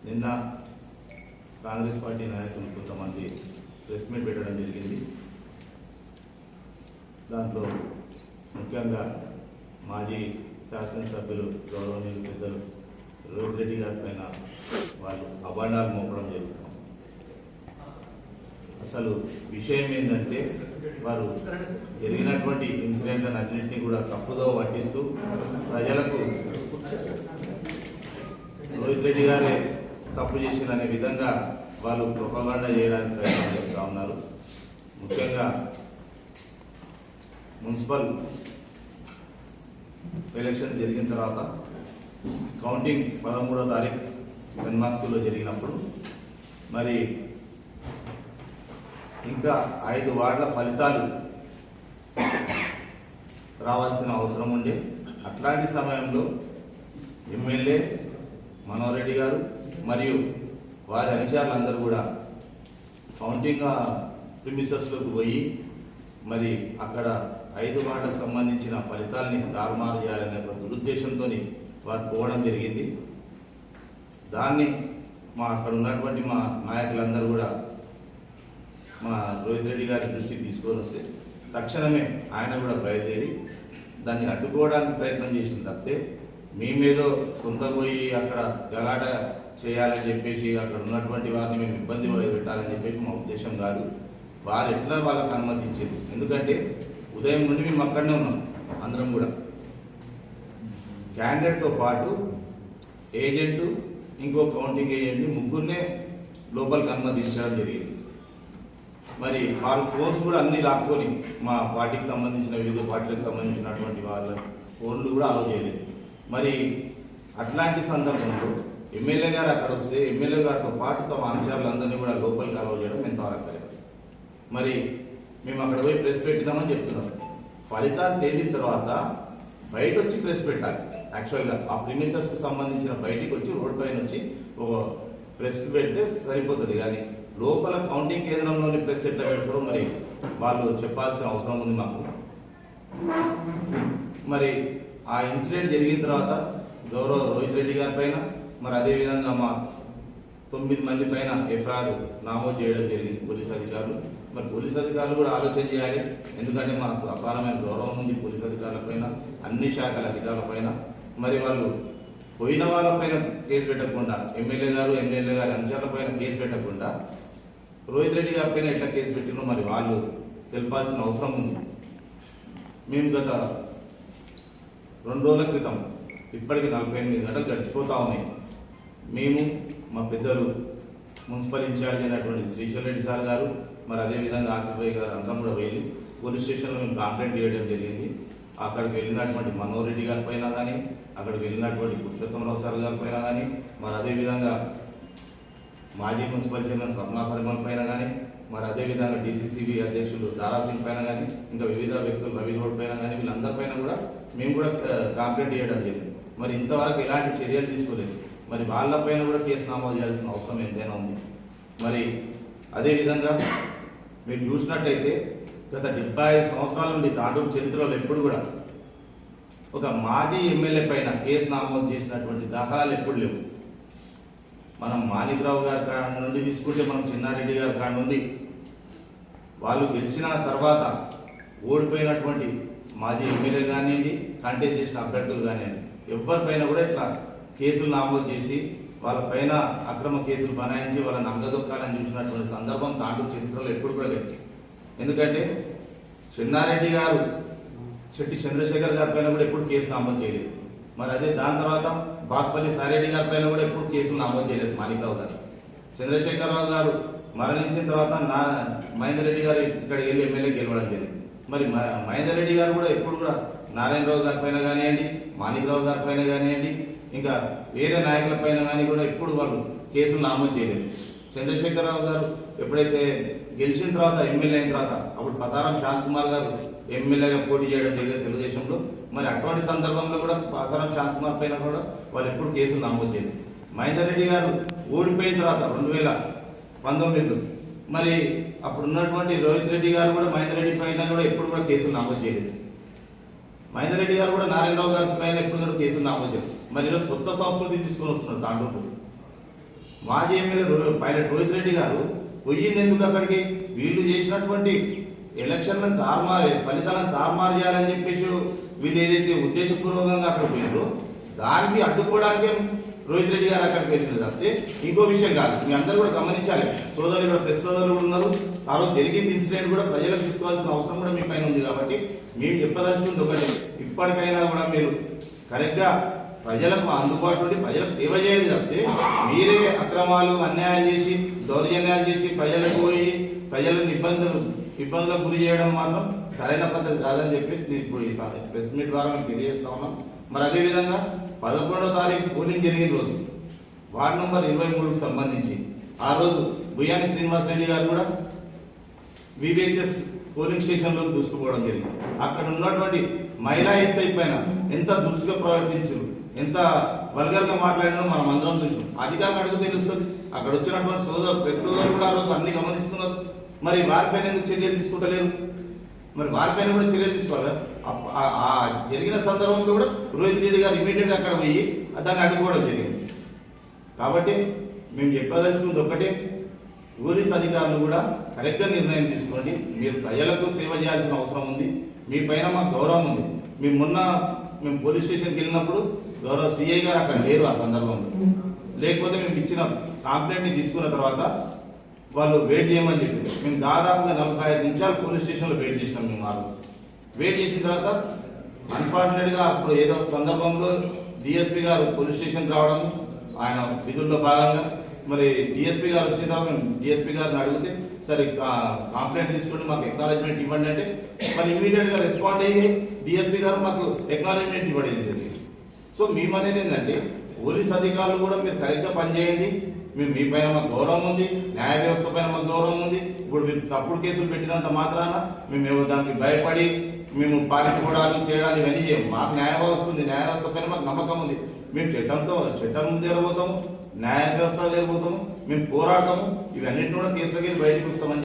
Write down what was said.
నిన్న కాంగ్రెస్ పార్టీ నాయకులు కొంతమంది ప్రెస్ మీట్ పెట్టడం జరిగింది. దాంట్లో ముఖ్యంగా మాజీ శాసనసభ్యులు గౌరవనీయులు పెద్దలు రోహిత్ రెడ్డి గారి పైన వాళ్ళు అభాండాలు మోపడం జరుగుతుంది. అసలు విషయం ఏంటంటే వారు జరిగినటువంటి ఇన్సిడెంట్లను అన్నింటినీ కూడా తప్పుదో పట్టిస్తూ ప్రజలకు రోహిత్ రెడ్డి గారే తప్పు చేసిందనే విధంగా వాళ్ళు ప్రొపగండా చేయడానికి ప్రయత్నం చేస్తూ ఉన్నారు. ముఖ్యంగా మున్సిపల్ ఎలక్షన్ జరిగిన తర్వాత కౌంటింగ్ 13వ తారీఖు సెన్మాస్కుల్లో జరిగినప్పుడు మరి ఇంకా 5 వార్డుల ఫలితాలు రావాల్సిన అవసరం ఉండే. అట్లాంటి సమయంలో ఎమ్మెల్యే మనోహర్ రెడ్డి గారు మరియు వారి అనుచరులందరూ కూడా కౌంటింగ్ ప్రిమిసెస్లోకి పోయి మరి అక్కడ 5 వార్డులకు సంబంధించిన ఫలితాలని తారుమారు చేయాలనే ఒక దురుద్దేశంతో వారు పోవడం జరిగింది. దాన్ని అక్కడ ఉన్నటువంటి మా నాయకులందరూ కూడా మా రోహిత్ రెడ్డి గారి దృష్టికి తీసుకొని వస్తే తక్షణమే ఆయన కూడా బయలుదేరి దాన్ని అడ్డుకోవడానికి ప్రయత్నం చేసింది తప్పితే మేమేదో కొంత పోయి అక్కడ గలాట చేయాలని చెప్పేసి అక్కడ ఉన్నటువంటి వారిని మేము ఇబ్బంది పెట్టాలని చెప్పేసి మా ఉద్దేశం కాదు. వారు ఎట్లా వాళ్ళకి అనుమతించారు. ఎందుకంటే ఉదయం నుండి మేము అక్కడనే ఉన్నాం. అందరం కూడా క్యాండిడేట్తో పాటు ఏజెంటు, ఇంకో కౌంటింగ్ ఏజెంట్ ముగ్గురినే లోపలికి అనుమతించడం జరిగింది. మరి వారి ఫోన్స్ కూడా అన్ని రాసుకొని మా పార్టీకి సంబంధించిన వివిధ పార్టీలకు సంబంధించినటువంటి వాళ్ళ ఫోన్లు కూడా అలౌ చేయలేదు. మరి అట్లాంటి సందర్భంలో ఎమ్మెల్యే గారు అక్కడ వస్తే ఎమ్మెల్యే గారితో పాటు తమ అనుచరులందరినీ కూడా లోపలికి అలౌ చేయడం ఎంతవరకు కరెక్ట్. మరి మేము అక్కడ పోయి ప్రెస్ పెట్టినామని చెప్తున్నాం. ఫలితాలు తేలిన తర్వాత బయట వచ్చి ప్రెస్ పెట్టాలి. యాక్చువల్గా ఆ ప్రిమిసెస్కి సంబంధించిన బయటికి వచ్చి రోడ్ పైన వచ్చి ఒక ప్రెస్ పెడితే సరిపోతుంది. కానీ లోపల కౌంటింగ్ కేంద్రంలోని ప్రెస్ ఎట్లా పెడతారో మరి వాళ్ళు చెప్పాల్సిన అవసరం ఉంది మాకు. మరి ఆ ఇన్సిడెంట్ జరిగిన తర్వాత గౌరవ రోహిత్ రెడ్డి గారి పైన మరి అదేవిధంగా మా 9 మంది పైన ఎఫ్ఐఆర్ నమోదు చేయడం జరిగింది పోలీస్ అధికారులు. మరి పోలీస్ అధికారులు కూడా ఆలోచన చేయాలి. ఎందుకంటే మాకు అపారమైన గౌరవం ఉంది పోలీస్ అధికారుల పైన, అన్ని శాఖల అధికారుల పైన. మరి వాళ్ళు పోయిన వాళ్ళపైన కేసు పెట్టకుండా, ఎమ్మెల్యే గారు అనుచరుల పైన కేసు పెట్టకుండా రోహిత్ రెడ్డి గారి పైన ఎట్లా కేసు పెట్టినో మరి వాళ్ళు తెలపాల్సిన అవసరం ఉంది. మేము గత 2 రోజుల క్రితం ఇప్పటికి 48 గంటలు గడిచిపోతా ఉన్నాయి. మేము మా పెద్దలు మున్సిపల్ ఇన్ఛార్జ్ అయినటువంటి శ్రీశైల్ రెడ్డి సార్ గారు, మరి అదేవిధంగా ఆసిఫ్ గారు అందరం కూడా వెళ్ళి పోలీస్ స్టేషన్లో మేము కంప్లైంట్ చేయడం జరిగింది. అక్కడికి వెళ్ళినటువంటి మనోహర్ రెడ్డి గారి పైన కానీ, అక్కడికి వెళ్ళినటువంటి పురుషోత్తమరావు సార్ గారి పైన కానీ, మరి అదేవిధంగా మాజీ మున్సిపల్ చైర్మన్ స్వప్న పరిమళ పైన కానీ, మరి అదేవిధంగా డిసిసిబి అధ్యక్షులు దారాసింగ్ పైన కానీ, ఇంకా వివిధ వ్యక్తులు రవిగౌడ్ పైన కానీ, వీళ్ళందరిపైన కూడా మేము కూడా కంప్లైంట్ చేయడం జరిగింది. మరి ఇంతవరకు ఎలాంటి చర్యలు తీసుకోలేదు. మరి వాళ్ళపైన కూడా కేసు నమోదు చేయాల్సిన అవసరం ఎంతైనా ఉంది. మరి అదేవిధంగా మీరు చూసినట్టయితే గత 75 సంవత్సరాల నుండి తాండూరు చరిత్రలో ఎప్పుడు కూడా ఒక మాజీ ఎమ్మెల్యే పైన కేసు నమోదు చేసినటువంటి దాఖలాలు ఎప్పుడు లేవు. మనం మాణిక్రావు గారి కాడ నుండి తీసుకుంటే, మనం చిన్నారెడ్డి గారి కాడ నుండి వాళ్ళు గెలిచిన తర్వాత ఓడిపోయినటువంటి మాజీ ఎమ్మెల్యేలు కానివ్వండి, కంటెస్ట్ చేసిన అభ్యర్థులు కానివ్వండి, ఎవరిపైన కూడా ఇట్లా కేసులు నమోదు చేసి వాళ్ళపైన అక్రమ కేసులు బనాయించి వాళ్ళని అంగదొక్కాలని చూసినటువంటి సందర్భం తాండూరు చరిత్రలో ఎప్పుడు కూడా లేదు. ఎందుకంటే చిన్నారెడ్డి గారు చెట్టి చంద్రశేఖర్ గారి పైన కూడా ఎప్పుడు కేసు నమోదు చేయలేదు. మరి అదే దాని తర్వాత బాస్పల్లి సారెడ్డి గారి పైన కూడా ఎప్పుడు కేసులు నమోదు చేయలేదు మాణిక్రావు గారు. చంద్రశేఖరరావు గారు మరణించిన తర్వాత మహేందర్ రెడ్డి గారు ఇక్కడికి వెళ్ళి ఎమ్మెల్యే గెలవడం జరిగింది. మరి మహేందర్ రెడ్డి గారు కూడా ఎప్పుడు కూడా నారాయణరావు గారి పైన కానివ్వండి, మాణిక్రావు గారి పైన కానివ్వండి, ఇంకా వేరే నాయకుల పైన కానీ కూడా ఎప్పుడు వాళ్ళు కేసులు నమోదు చేయలేదు. చంద్రశేఖరరావు గారు ఎప్పుడైతే గెలిచిన తర్వాత ఎమ్మెల్యే అయిన తర్వాత అప్పుడు పసారం శాంతకుమార్ గారు ఎమ్మెల్యేగా పోటీ చేయడం జరిగింది తెలుగుదేశంలో. మరి అటువంటి సందర్భంలో కూడా పసారం శాంతకుమార్ పైన కూడా వాళ్ళు ఎప్పుడు కేసులు నమోదు చేయలేదు. మహేందర్ రెడ్డి గారు ఓడిపోయిన తర్వాత 2019లో మరి అప్పుడు ఉన్నటువంటి రోహిత్ రెడ్డి గారు కూడా మహేందర్ రెడ్డి పైన కూడా ఎప్పుడు కూడా కేసులు నమోదు చేయలేదు. మహేందర్ రెడ్డి గారు కూడా నారాయణరావు గారి పైన ఎప్పుడు కేసులు నమోదు చేయలేదు. మరి ఈరోజు కొత్త సంస్కృతి తీసుకొని వస్తున్నారు తాండూరు. మాజీ ఎమ్మెల్యే పైలట్ రోహిత్ రెడ్డి గారు పోయింది ఎందుకు అక్కడికి? వీళ్ళు చేసినటువంటి ఎలక్షన్లను ఫలితాలను తారుమారు చేయాలని చెప్పేసి వీళ్ళు ఏదైతే ఉద్దేశపూర్వకంగా అక్కడ పోయిందో దానికి అడ్డుకోవడానికే రోహిత్ రెడ్డి గారు అక్కడికి వెళ్ళింది తప్పితే ఇంకో విషయం కాదు. మీ అందరూ కూడా గమనించాలి. సోదరులు కూడా ప్రెస్ సోదరులు కూడా ఉన్నారు. ఆ రోజు జరిగింది ఇన్సిడెంట్ కూడా ప్రజలకు తీసుకోవాల్సిన అవసరం కూడా మీ పైన ఉంది. కాబట్టి మేము చెప్పదలుచుకుంది ఒకటి, ఇప్పటికైనా కూడా మీరు కరెక్ట్గా ప్రజలకు అందుబాటులో ఉండి ప్రజలకు సేవ చేయాలి తప్పితే మీరే అక్రమాలు అన్యాయాలు చేసి దౌర్జన్యాలు చేసి ప్రజలకు పోయి ప్రజలను ఇబ్బందులకు గురి చేయడం మాత్రం సరైన పద్ధతి కాదని చెప్పేసి ఇప్పుడు ఈ ప్రెస్ మీట్ ద్వారా మేము తెలియజేస్తా ఉన్నాం. మరి అదేవిధంగా 11వ తారీఖు పోలింగ్ జరిగిన రోజు వార్డు నంబర్ 23కు సంబంధించి ఆ రోజు బుయ్యాని శ్రీనివాస్ రెడ్డి గారు కూడా వివిహెచ్ఎస్ పోలింగ్ స్టేషన్లో దూసుకుపోవడం జరిగింది. అక్కడ ఉన్నటువంటి మహిళా ఎస్ఐ పైన ఎంత దురుసుగా ప్రవర్తించారు, ఎంత వల్గర్ గా మాట్లాడినా మనం అందరం చూసాం. అధికారులు అడుగు తెలుస్తుంది. అక్కడ వచ్చినటువంటి ప్రెస్ సోదరులు కూడా ఆ రోజు అన్ని గమనిస్తున్నారు. మరి వారిపైన ఎందుకు చర్యలు తీసుకుంటలేరు? మరి వారిపైన కూడా చర్యలు తీసుకోవాలి. ఆ జరిగిన సందర్భంలో కూడా రోహిత్ రెడ్డి గారు ఇమీడియట్ అక్కడ పోయి దాన్ని అడ్డుకోవడం జరిగింది. కాబట్టి మేము చెప్పదలుచుకుంది ఒకటే, పోలీస్ అధికారులు కూడా కరెక్ట్గా నిర్ణయం తీసుకోండి. మీరు ప్రజలకు సేవ చేయాల్సిన అవసరం ఉంది. మీ పైన మాకు గౌరవం ఉంది. మేము పోలీస్ స్టేషన్కి వెళ్ళినప్పుడు గౌరవ సిఐ గారు అక్కడ లేరు ఆ సందర్భంలో. లేకపోతే మేము ఇచ్చిన కంప్లైంట్ ని తీసుకున్న తర్వాత వాళ్ళు వెయిట్ చేయమని చెప్పి మేము దాదాపుగా 45 నిమిషాలు పోలీస్ స్టేషన్లో వెయిట్ చేసినాం. మేము ఆ రోజు వెయిట్ చేసిన తర్వాత అన్ఫార్చునేట్ గా అప్పుడు ఏదో ఒక సందర్భంలో డిఎస్పీ గారు పోలీస్ స్టేషన్ రావడం, ఆయన విధుల్లో భాగంగా మరి డిఎస్పీ గారు వచ్చిన తర్వాత మేము డిఎస్పీ గారిని అడిగితే సరే కంప్లైంట్ తీసుకుంటే మాకు ఎక్నాలజ్మెంట్ ఇవ్వండి అంటే మరి ఇమీడియట్ గా రెస్పాండ్ అయ్యి డిఎస్పీ గారు మాకు ఎక్నాలజ్మెంట్ ఇవ్వడం జరిగింది. సో మేమనేది ఏంటంటే పోలీస్ అధికారులు కూడా మీరు కరెక్ట్ గా పనిచేయండి. మీ పైన మాకు గౌరవం ఉంది, న్యాయ వ్యవస్థ పైన మాకు గౌరవం ఉంది. ఇప్పుడు మీరు తప్పుడు కేసులు పెట్టినంత మాత్రాన మేము దానికి భయపడి మేము పారిపోవడాలు చేయడాలు ఇవన్నీ చేయము. మాకు న్యాయ వ్యవస్థ ఉంది, న్యాయ వ్యవస్థ పైన మాకు నమ్మకం ఉంది. మేము చట్టం ముందు ఎరబోతాము, న్యాయ వ్యవస్థ ఎరబోతాము, మేము పోరాడతాము. ఇవన్నింటిని కూడా కేసులకి వెళ్ళి బయటకు వస్తామని